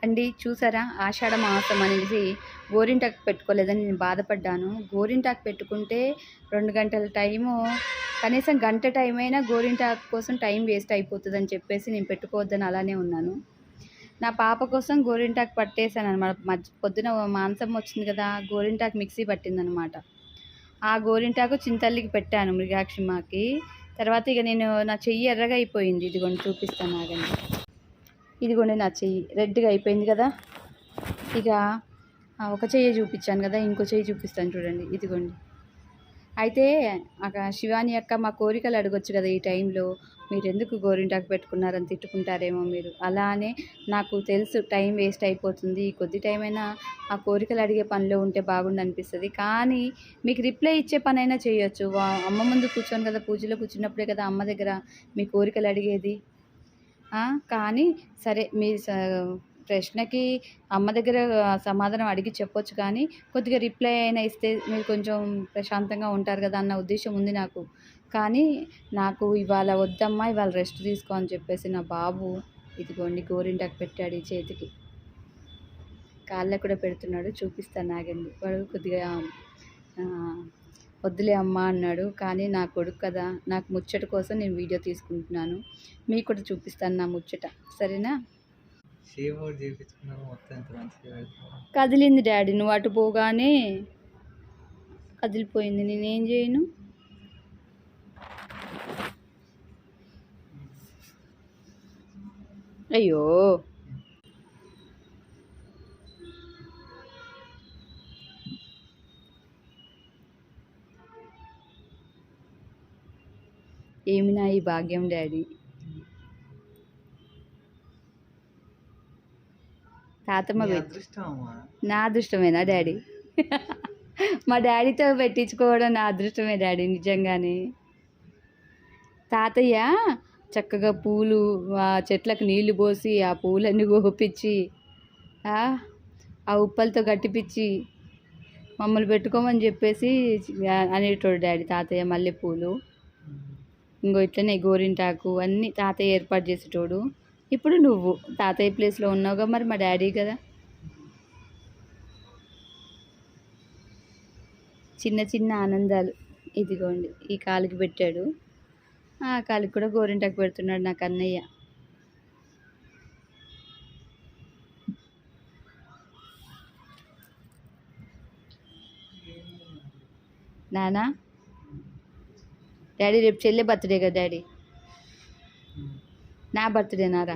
అండి చూసారా, ఆషాఢ మాసం అనేసి గోరింటాకు పెట్టుకోలేదని నేను బాధపడ్డాను. గోరింటాకు పెట్టుకుంటే 2 గంటల టైము, కనీసం గంట టైం అయినా గోరింటాకు కోసం టైం వేస్ట్ అయిపోతుందని చెప్పేసి నేను పెట్టుకోవద్దని అలానే ఉన్నాను. నా పాప కోసం గోరింటాకు పట్టేశాను అనమాట. పొద్దున మాంసం వచ్చింది కదా, గోరింటాకు మిక్సీ పట్టిందనమాట. ఆ గోరింటాకు చింతల్లికి పెట్టాను, మృగాక్షిమాకి. తర్వాత ఇక నేను నా చెయ్యి ఎర్రగా అయిపోయింది. ఇదిగోండి చూపిస్తాను ఆగండి. ఇదిగోండి నా చెయ్యి రెడ్గా అయిపోయింది కదా. ఇక ఒక చెయ్యి చూపించాను కదా, ఇంకో చెయ్యి చూపిస్తాను చూడండి. ఇదిగోండి. అయితే శివాని అక్క మా కోరికలు అడగొచ్చు కదా, ఈ టైంలో మీరు ఎందుకు గోరింటాకు పెట్టుకున్నారని తిట్టుకుంటారేమో మీరు. అలానే నాకు తెలుసు టైం వేస్ట్ అయిపోతుంది, కొద్ది టైం అయినా ఆ కోరికలు అడిగే పనిలో ఉంటే బాగుండు అనిపిస్తుంది. కానీ మీకు రిప్లై ఇచ్చే పనైనా చేయొచ్చు. అమ్మ ముందు కూర్చొని కదా, పూజలో కూర్చున్నప్పుడే కదా అమ్మ దగ్గర మీ కోరికలు అడిగేది. కానీ సరే, మీ ప్రశ్నకి అమ్మ దగ్గర సమాధానం అడిగి చెప్పొచ్చు, కానీ కొద్దిగా రిప్లై అయినా ఇస్తే మీరు కొంచెం ప్రశాంతంగా ఉంటారు కదా అన్న ఉద్దేశం ఉంది నాకు. కానీ నాకు ఇవాళ వద్దమ్మా, ఇవాళ రెస్ట్ తీసుకో అని చెప్పేసి నా బాబు ఇదిగోండి గోరింటాకు పెట్టాడు ఈ చేతికి. కాళ్ళకు కూడా పెడుతున్నాడు, చూపిస్తాను ఆగండి. వాడు కొద్దిగా వద్దులే అమ్మా అన్నాడు. కానీ నా కొడుకు కదా, నాకు ముచ్చట కోసం నేను వీడియో తీసుకుంటున్నాను. మీకు కూడా చూపిస్తాను నా ముచ్చట, సరేనా? కదిలింది డాడీ, నువ్వు అటు పోగానే కదిలిపోయింది, నేనేం చేయను. అయ్యో ఏమి నా ఈ భాగ్యం డాడీ. తాతమ్మ నా అదృష్టమేనా డాడీ? మా డాడీతో పెట్టించుకోవడం నా అదృష్టమే డాడీ, నిజంగానే. తాతయ్య చక్కగా పూలు చెట్లకు నీళ్లు పోసి ఆ పూలన్నీ గోపించి ఆ ఉప్పలతో గట్టిపిచ్చి మమ్మల్ని పెట్టుకోమని చెప్పేసి అనేటోడు డాడీ. తాతయ్య మల్లెపూలు, ఇంకో ఇట్లనే గోరింటాకు అన్నీ తాతయ్య ఏర్పాటు చేసేటోడు. ఇప్పుడు నువ్వు తాతయ్య ప్లేస్లో ఉన్నావుగా, మరి మా డాడీ కదా. చిన్న చిన్న ఆనందాలు. ఇదిగోండి, ఈ కాలుకి పెట్టాడు, ఆ కాలుకి కూడా గోరింటాకు పెడుతున్నాడు నాకు అన్నయ్య. నానా డాడీ రేపు చెల్లె బర్త్డే కదా డాడీ. నా బర్త్డే నారా.